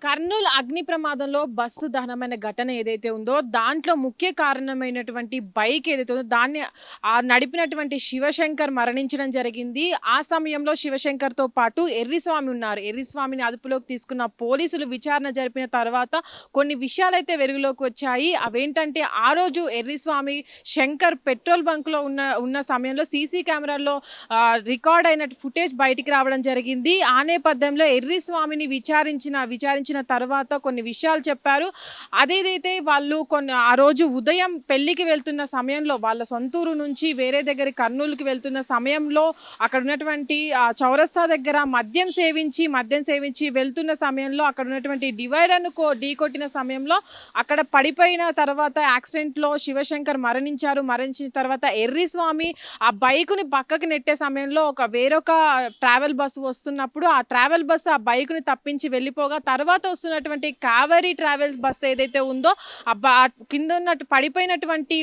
కర్నూలు అగ్ని ప్రమాదంలో బస్సు దహనమైన ఘటన ఏదైతే ఉందో, దాంట్లో ముఖ్య కారణమైనటువంటి బైక్ ఏదైతే ఉందో, దాన్ని నడిపినటువంటి శివశంకర్ మరణించడం జరిగింది. ఆ సమయంలో శివశంకర్‌తో పాటు ఎర్రిస్వామి ఉన్నారు. ఎర్రిస్వామిని అదుపులోకి తీసుకున్న పోలీసులు విచారణ జరిపిన తర్వాత కొన్ని విషయాలైతే వెలుగులోకి వచ్చాయి. అవేంటంటే, ఆ రోజు ఎర్రిస్వామి, శంకర్ పెట్రోల్ బంక్‌లో ఉన్న సమయంలో సీసీ కెమెరాల్లో రికార్డ్ అయిన ఫుటేజ్ బయటికి రావడం జరిగింది. ఆ నేపథ్యంలో ఎర్రిస్వామిని విచారించిన తర్వాత కొన్ని విషయాలు చెప్పారు. అదేదైతే వాళ్ళు ఆ రోజు ఉదయం పెళ్ళికి వెళ్తున్న సమయంలో వాళ్ళ సొంతూరు నుంచి వేరే దగ్గరికి కర్నూలుకి వెళ్తున్న సమయంలో అక్కడ ఉన్నటువంటి చౌరస్తా దగ్గర మద్యం సేవించి వెళ్తున్న సమయంలో అక్కడ ఉన్నటువంటి డివైడర్‌ను ఢీకొట్టిన సమయంలో అక్కడ పడిపోయిన తర్వాత యాక్సిడెంట్‌లో శివశంకర్ మరణించారు. మరణించిన తర్వాత ఎర్రిస్వామి ఆ బైకుని పక్కకి నెట్టే సమయంలో వేరొక ట్రావెల్ బస్సు వస్తున్నప్పుడు ఆ ట్రావెల్ బస్సు ఆ బైకుని తప్పించి వెళ్ళిపోగా తర్వాత వస్తున్నటువంటి కావేరీ ట్రావెల్స్ బస్సు ఏదైతే ఉందో కింద పడిపోయినటువంటి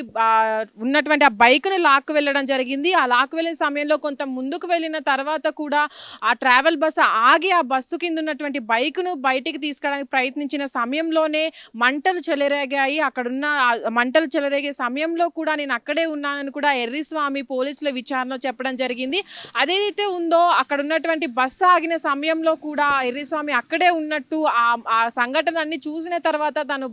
ఉన్నటువంటి ఆ బైకుని లాక్కు వెళ్ళడం జరిగింది. ఆ లాక్కు వెళ్ళిన సమయంలో కొంత ముందుకు వెళ్ళిన తర్వాత కూడా ఆ ట్రావెల్ బస్సు ఆగి ఆ బస్సు కింద ఉన్నటువంటి బైకును బయటికి తీసుకురావడానికి ప్రయత్నించిన సమయంలోనే మంటలు చెలరేగాయి. అక్కడున్న మంటలు చెలరేగే సమయంలో కూడా నేను అక్కడే ఉన్నానని కూడా ఎర్రిస్వామి పోలీసుల విచారణలో చెప్పడం జరిగింది. అదేదైతే ఉందో అక్కడ ఉన్నటువంటి బస్సు ఆగిన సమయంలో కూడా ఎర్రిస్వామి అక్కడే ఉన్నట్టు ఆ సంఘటనన్ని చూసిన తర్వాత తను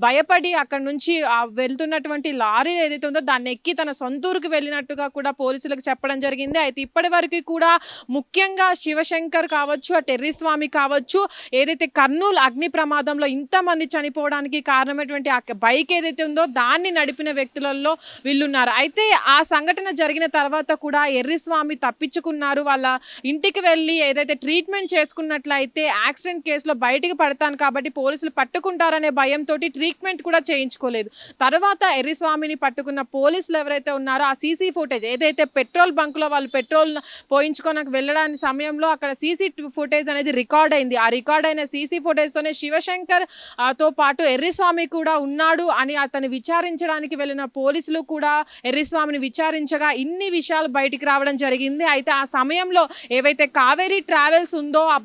భయపడి అక్కడి నుంచి వెళ్తున్నటువంటి లారీ ఏదైతే ఉందో దాన్ని ఎక్కి తన సొంతూరుకు వెళ్ళినట్టుగా కూడా పోలీసులకు చెప్పడం జరిగింది. అయితే ఇప్పటి వరకు కూడా ముఖ్యంగా శివశంకర్ కావచ్చు, అటు ఎర్రిస్వామి కావచ్చు, ఏదైతే కర్నూలు అగ్ని ప్రమాదంలో ఇంతమంది చనిపోవడానికి కారణమైనటువంటి ఆ బైక్ ఏదైతే ఉందో దాన్ని నడిపిన వ్యక్తులలో వీళ్ళున్నారు. అయితే ఆ సంఘటన జరిగిన తర్వాత కూడా ఎర్రిస్వామి తప్పించుకున్నారు. వాళ్ళ ఇంటికి వెళ్ళి ఏదైతే ట్రీట్మెంట్ చేసుకున్నట్లయితే యాక్సిడెంట్ కేసులో బయటికి పడతాను కాబట్టి పోలీసులు పట్టుకుంటారనే భయంతో ట్రీట్మెంట్ కూడా చేయించుకోలేదు. తర్వాత ఎర్రిస్వామిని పట్టుకున్న పోలీసులు ఎవరైతే ఉన్నారో ఆ సీసీ ఫుటేజ్ ఏదైతే పెట్రోల్ బంక్లో వాళ్ళు పెట్రోల్ పోయించుకోనకు వెళ్ళడానికి సమయంలో అక్కడ సీసీ ఫుటేజ్ అనేది రికార్డ్ అయింది. ఆ రికార్డ్ అయిన సీసీ ఫుటేజ్తోనే శివశంకర్ తో పాటు ఎర్రిస్వామి కూడా ఉన్నాడు అని అతను విచారించడానికి వెళ్ళిన పోలీసులు కూడా ఎర్రిస్వామిని విచారించగా ఇన్ని విషయాలు బయటికి రావడం జరిగింది. అయితే ఆ సమయంలో ఏవైతే కావేరీ ట్రావెల్స్ ఉందో ఆ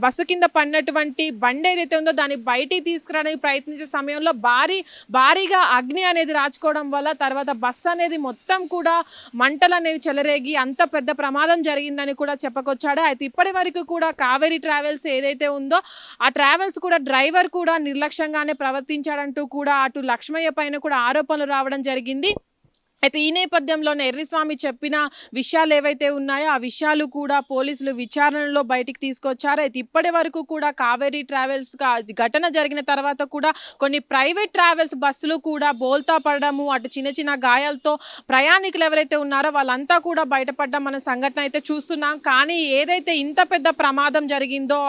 బస్సు కింద పడినటువంటి బండి ఏదైతే ఉందో దాన్ని బయటికి తీసుకురావడానికి ప్రయత్నించే సమయంలో భారీగా అగ్ని అనేది రాచుకోవడం వల్ల తర్వాత బస్సు అనేది మొత్తం కూడా మంటలు అనేవి చెలరేగి అంత పెద్ద ప్రమాదం జరిగిందని కూడా చెప్పుకొచ్చాడు. అయితే ఇప్పటి వరకు కూడా కావేరీ ట్రావెల్స్ ఏదైతే ఉందో ఆ ట్రావెల్స్ కూడా డ్రైవర్ కూడా నిర్లక్ష్యంగానే ప్రవర్తించాడంటూ కూడా అటు లక్ష్మయ్య పైన కూడా ఆరోపణలు రావడం జరిగింది. అయితే ఈ నేపథ్యంలోనే ఎర్రిస్వామి చెప్పిన విషయాలు ఏవైతే ఉన్నాయో ఆ విషయాలు కూడా పోలీసులు విచారణలో బయటికి తీసుకొచ్చారు. అయితే ఇప్పటి వరకు కూడా కావేరీ ట్రావెల్స్ ఘటన జరిగిన తర్వాత కూడా కొన్ని ప్రైవేట్ ట్రావెల్స్ బస్సులు కూడా బోల్తా పడడము, అటు చిన్న చిన్న గాయాలతో ప్రయాణికులు ఎవరైతే ఉన్నారో వాళ్ళంతా కూడా బయటపడడం మన సంఘటన అయితే చూస్తున్నాం. కానీ ఏదైతే ఇంత పెద్ద ప్రమాదం జరిగిందో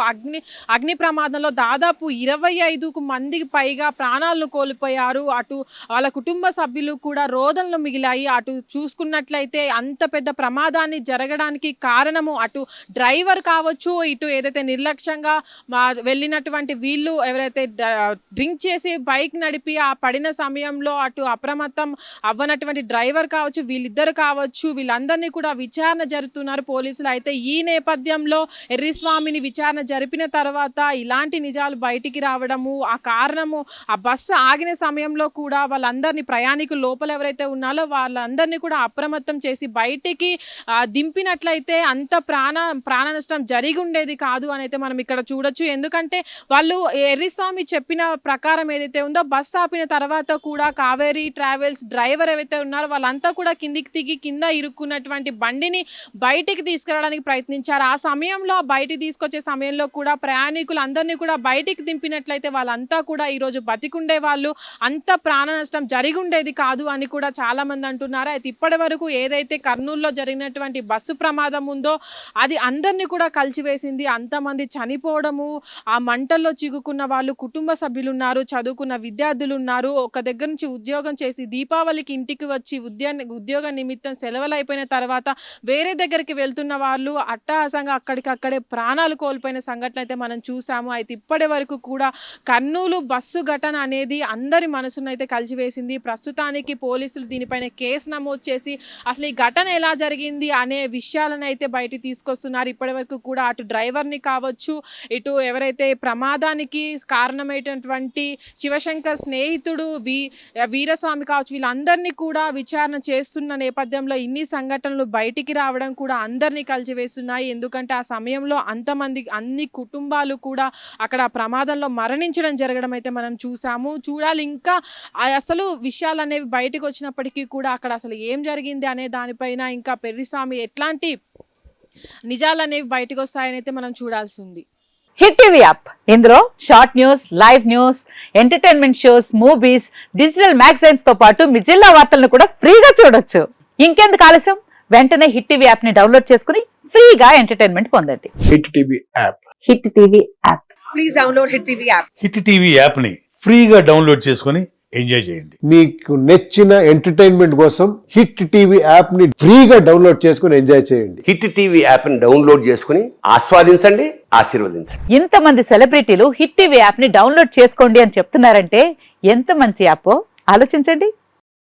అగ్ని ప్రమాదంలో దాదాపు 25 మందికి పైగా ప్రాణాలను కోల్పోయారు. అటు వాళ్ళ కుటుంబ సభ్యులు కూడా రోదనలు మిగిలారు. అటు చూసుకున్నట్లయితే అంత పెద్ద ప్రమాదాన్ని జరగడానికి కారణము అటు డ్రైవర్ కావచ్చు, ఇటు ఏదైతే నిర్లక్ష్యంగా వెళ్ళినటువంటి వీళ్ళు ఎవరైతే డ్రింక్ చేసి బైక్ నడిపి ఆ పడిన సమయంలో అటు అప్రమత్తం అవ్వనటువంటి డ్రైవర్ కావచ్చు, వీళ్ళిద్దరు కావచ్చు, వీళ్ళందరినీ కూడా విచారణ జరుపుతున్నారు పోలీసులు. అయితే ఈ నేపథ్యంలో ఎర్రిస్వామిని విచారణ జరిపిన తర్వాత ఇలాంటి నిజాలు బయటికి రావడము, ఆ కారణము ఆ బస్సు ఆగిన సమయంలో కూడా వాళ్ళందరినీ ప్రయాణికులు లోపల ఎవరైతే ఉన్నారో వాళ్ళందరినీ కూడా అప్రమత్తం చేసి బయటికి దింపినట్లయితే అంత ప్రాణ నష్టం జరిగి ఉండేది కాదు అని అయితే మనం ఇక్కడ చూడొచ్చు. ఎందుకంటే వాళ్ళు ఎర్రిస్వామి చెప్పిన ప్రకారం ఏదైతే ఉందో బస్సు ఆపిన తర్వాత కూడా కావేరీ ట్రావెల్స్ డ్రైవర్ ఏవైతే ఉన్నారో వాళ్ళంతా కూడా కిందికి దిగి కింద ఇరుక్కున్నటువంటి బండిని బయటికి తీసుకురావడానికి ప్రయత్నించారు. ఆ సమయంలో బయటికి తీసుకొచ్చే సమయంలో కూడా ప్రయాణికులు అందరినీ కూడా బయటికి దింపినట్లయితే వాళ్ళంతా కూడా ఈరోజు బతికుండే వాళ్ళు, అంత ప్రాణ నష్టం జరిగి ఉండేది కాదు అని కూడా చాలా మంది అంటున్నారు. అయితే ఇప్పటి వరకు ఏదైతే కర్నూలులో జరిగినటువంటి బస్సు ప్రమాదం ఉందో అది అందరినీ కూడా కలిచివేసింది. అంతమంది చనిపోవడము, ఆ మంటల్లో చిక్కుకున్న వాళ్ళు కుటుంబ సభ్యులు ఉన్నారు, చదువుకున్న విద్యార్థులు ఉన్నారు, ఒక దగ్గర నుంచి ఉద్యోగం చేసి దీపావళికి ఇంటికి వచ్చి ఉద్యోగ నిమిత్తం సెలవులు అయిపోయిన తర్వాత వేరే దగ్గరికి వెళ్తున్న వాళ్ళు అట్టహాసంగా అక్కడికక్కడే ప్రాణాలు కోల్పోయిన సంఘటన అయితే మనం చూసాము. అయితే ఇప్పటి వరకు కూడా కర్నూలు బస్సు ఘటన అనేది అందరి మనసును అయితే కలిచివేసింది. ప్రస్తుతానికి పోలీసులు దీనిపైన కేసు నమోదు చేసి అసలు ఈ ఘటన ఎలా జరిగింది అనే విషయాలను అయితే బయటికి తీసుకొస్తున్నారు. ఇప్పటివరకు కూడా అటు డ్రైవర్ని కావచ్చు, ఇటు ఎవరైతే ప్రమాదానికి కారణమైనటువంటి శివశంకర్ స్నేహితుడు వీరస్వామి కావచ్చు, వీళ్ళందరినీ కూడా విచారణ చేస్తున్న నేపథ్యంలో ఇన్ని సంఘటనలు బయటికి రావడం కూడా అందరినీ కలిచివేస్తున్నాయి. ఎందుకంటే ఆ సమయంలో అంతమంది అన్ని కుటుంబాలు కూడా అక్కడ ప్రమాదంలో మరణించడం జరగడం అయితే మనం చూసాము. చూడాలి ఇంకా అసలు విషయాలు అనేవి బయటకు వచ్చినప్పటికీ కూడా అక్కడ అసలు ఏం జరిగింది అనే దానిపైన ఇంకా పెర్రిస్వామి ఎట్లాంటి నిజాలు అనేవి బయటకు వస్తాయని అయితే మనం చూడాల్సి ఉంది. హిట్ టీవీ యాప్, ఇందులో short news, live news, entertainment shows, movies, digital magazines తో పాటు మీ జిల్లా వార్తలను కూడా ఫ్రీగా చూడొచ్చు. ఇంకెందుకు ఆలస్యం, వెంటనే హిట్ టీవీ యాప్ ని డౌన్లోడ్ చేసుకుని ఫ్రీగా ఎంటర్టైన్మెంట్ పొందండి. Hit TV app, hit TV app, please download hit TV app. Hit TV app ని ఫ్రీగా డౌన్లోడ్ చేసుకుని ఎంజాయ్ చేయండి. మీకు నచ్చిన ఎంటర్టైన్మెంట్ కోసం హిట్ టీవీ యాప్ ని ఫ్రీగా డౌన్లోడ్ చేసుకుని ఎంజాయ్ చేయండి. హిట్ టీవీ యాప్ ని డౌన్లోడ్ చేసుకుని ఆస్వాదించండి, ఆశీర్వదించండి. ఇంతమంది సెలబ్రిటీలు హిట్ టీవీ యాప్ ని డౌన్లోడ్ చేసుకోండి అని చెప్తున్నారంటే ఎంత మంచి యాప్ ఆలోచించండి.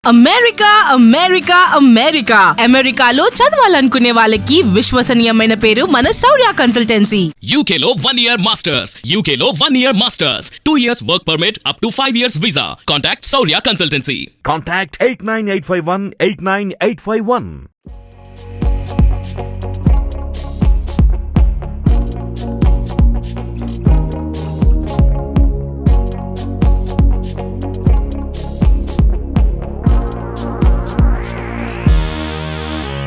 అమెరికా అమెరికా అమెరికా అమెరికాలో చదవాలనుకునే వాళ్ళకి విశ్వసనీయమైన పేరు మన శౌర్య కన్సల్టెన్సీ. UK లో 1 year masters, UK లో 1 year masters, 2 years work permit up to 5 years visa. Contact Saurya Consultancy. Contact 89851 89851.